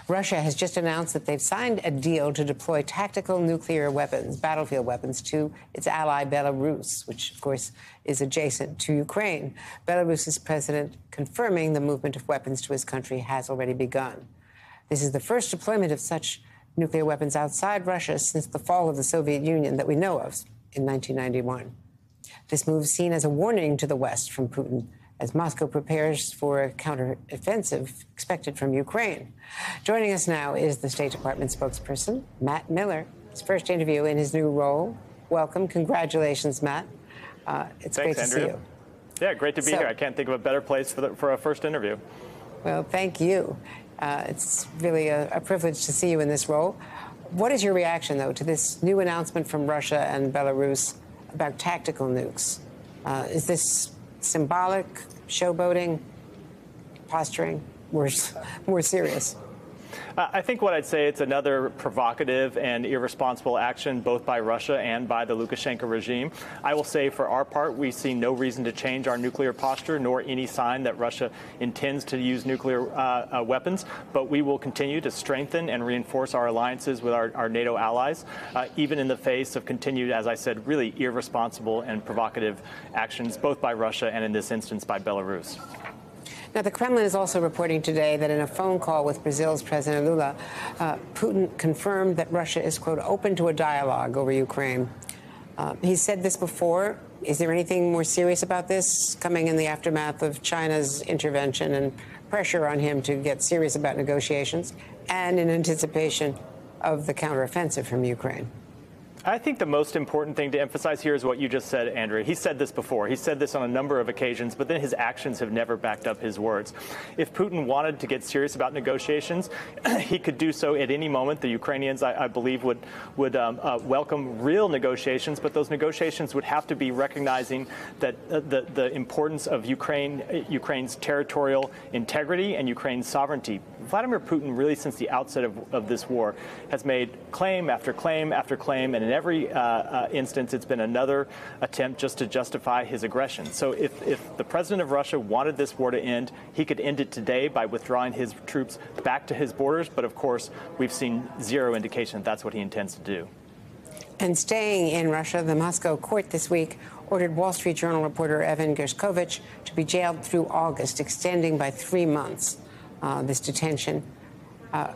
Russia has just announced that they've signed a deal to deploy tactical nuclear weapons, battlefield weapons, to its ally Belarus, which, of course, is adjacent to Ukraine. Belarus's president confirming the movement of weapons to his country has already begun. This is the first deployment of such nuclear weapons outside Russia since the fall of the Soviet Union that we know of in 1991. This move is seen as a warning to the West from Putin as Moscow prepares for a counteroffensive expected from Ukraine. Joining us now is the State Department spokesperson, Matt Miller, his first interview in his new role. Welcome. Congratulations, Matt. It's great to see you. Yeah, great to be here. I can't think of a better place for a first interview. Well, thank you. It's really a privilege to see you in this role. What is your reaction, though, to this new announcement from Russia and Belarus about tactical nukes? Is this symbolic, showboating, posturing, more serious? I think what I'd say, it's another provocative and irresponsible action both by Russia and by the Lukashenko regime. I will say for our part, we see no reason to change our nuclear posture, nor any sign that Russia intends to use nuclear weapons. But we will continue to strengthen and reinforce our alliances with our NATO allies, even in the face of continued, as I said, really irresponsible and provocative actions, both by Russia and in this instance by Belarus. Now, the Kremlin is also reporting today that in a phone call with Brazil's President Lula, Putin confirmed that Russia is, quote, open to a dialogue over Ukraine. He's said this before. Is there anything more serious about this coming in the aftermath of China's intervention and pressure on him to get serious about negotiations and in anticipation of the counteroffensive from Ukraine? I think the most important thing to emphasize here is what you just said, Andrea. He said this before. He said this on a number of occasions, but then his actions have never backed up his words. If Putin wanted to get serious about negotiations, he could do so at any moment. The Ukrainians, I believe, would welcome real negotiations, but those negotiations would have to be recognizing that the importance of Ukraine's territorial integrity and Ukraine's sovereignty. Vladimir Putin, really since the outset of this war, has made claim after claim after claim, and in every instance, it's been another attempt just to justify his aggression. So if the president of Russia wanted this war to end, he could end it today by withdrawing his troops back to his borders. But of course, we've seen zero indication that that's what he intends to do. And staying in Russia, the Moscow court this week ordered Wall Street Journal reporter Evan Gershkovich to be jailed through August, extending by 3 months this detention.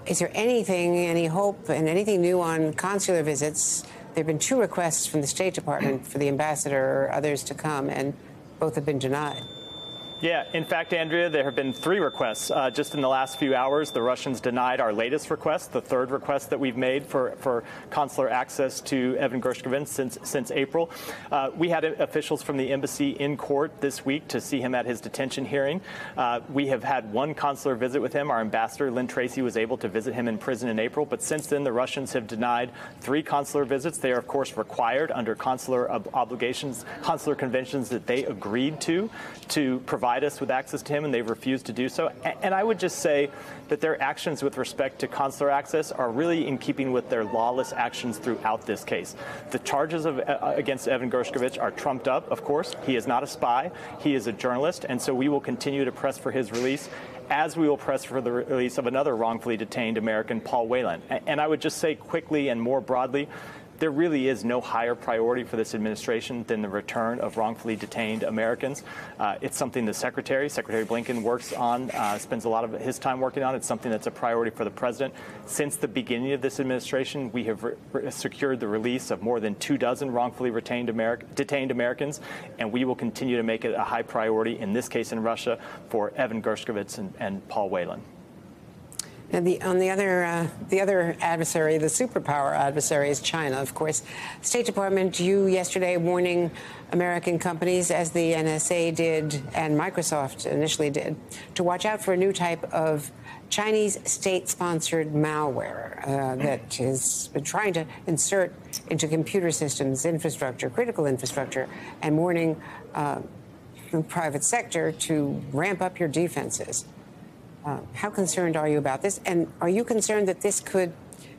Is there any hope and anything new on consular visits? There have been 2 requests from the State Department for the ambassador or others to come, and both have been denied. Yeah, in fact, Andrea, there have been 3 requests just in the last few hours. The Russians denied our latest request, the 3rd request that we've made for consular access to Evan Gershkovich since April. We had officials from the embassy in court this week to see him at his detention hearing. We have had 1 consular visit with him. Our ambassador, Lynn Tracy, was able to visit him in prison in April. But since then, the Russians have denied 3 consular visits. They are, of course, required under consular obligations, consular conventions that they agreed to provide us with access to him, and they've refused to do so. And I would just say that their actions with respect to consular access are really in keeping with their lawless actions throughout this case. The charges against Evan Gershkovich are trumped up, of course. He is not a spy. He is a journalist, and so we will continue to press for his release, as we will press for the release of another wrongfully detained American, Paul Whelan. And I would just say quickly and more broadly, there really is no higher priority for this administration than the return of wrongfully detained Americans. It's something the Secretary Blinken works on, spends a lot of his time working on. It's something that's a priority for the president. Since the beginning of this administration, we have secured the release of more than 24 wrongfully detained Americans, and we will continue to make it a high priority, in this case in Russia, for Evan Gershkovich and Paul Whelan. And the other adversary, the superpower adversary, is China, of course. State Department, you yesterday warning American companies, as the NSA did and Microsoft initially did, to watch out for a new type of Chinese state-sponsored malware that has been trying to insert into computer systems, infrastructure, critical infrastructure, and warning the private sector to ramp up your defenses. How concerned are you about this? And are you concerned that this could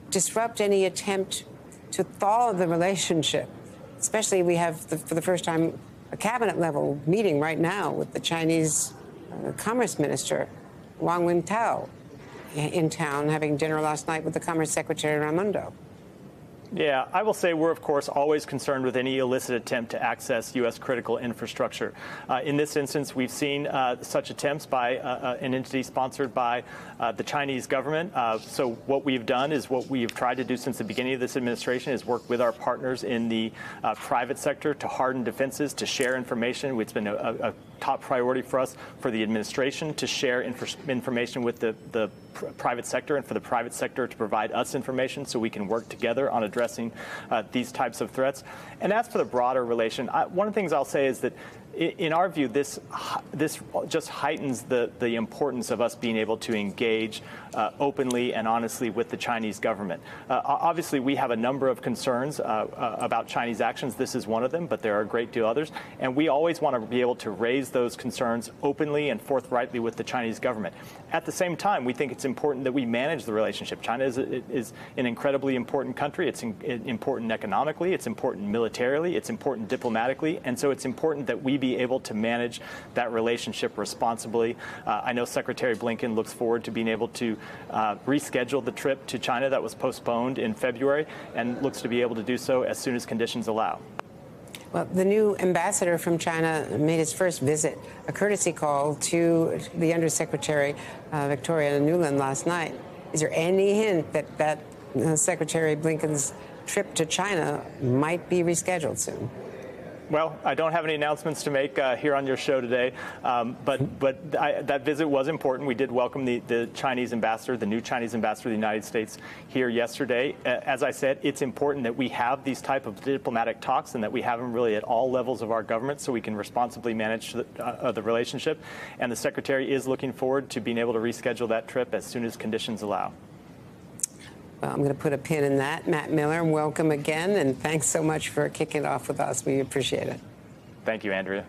disrupt any attempt to thaw the relationship? Especially, we have, for the first time, a cabinet-level meeting right now with the Chinese Commerce Minister, Wang Wentao. in town having dinner last night with the Commerce Secretary Raimondo. Yeah, I will say we're, of course, always concerned with any illicit attempt to access U.S. critical infrastructure. In this instance, we've seen such attempts by an entity sponsored by the Chinese government. So what we've done is what we've tried to do since the beginning of this administration is work with our partners in the private sector to harden defenses, to share information. It's been a top priority for us, for the administration, to share information with the private sector and for the private sector to provide us information so we can work together on addressing these types of threats. And as for the broader relation, one of the things I'll say is that in our view, this just heightens the importance of us being able to engage openly and honestly with the Chinese government. Obviously, we have a number of concerns about Chinese actions. This is one of them, but there are a great deal others. And we always want to be able to raise those concerns openly and forthrightly with the Chinese government. At the same time, we think it's important that we manage the relationship. China is an incredibly important country. It's important economically. It's important militarily. It's important diplomatically. And so it's important that we be able to manage that relationship responsibly. I know Secretary Blinken looks forward to being able to reschedule the trip to China that was postponed in February and looks to be able to do so as soon as conditions allow. Well, the new ambassador from China made his first visit, a courtesy call to the Undersecretary Victoria Nuland last night. Is there any hint that Secretary Blinken's trip to China might be rescheduled soon? Well, I don't have any announcements to make here on your show today, but that visit was important. We did welcome the Chinese ambassador, the new Chinese ambassador of the United States here yesterday. As I said, it's important that we have these type of diplomatic talks and that we have them really at all levels of our government so we can responsibly manage the relationship. And the Secretary is looking forward to being able to reschedule that trip as soon as conditions allow. Well, I'm going to put a pin in that. Matt Miller, welcome again, and thanks so much for kicking it off with us. We appreciate it. Thank you, Andrea.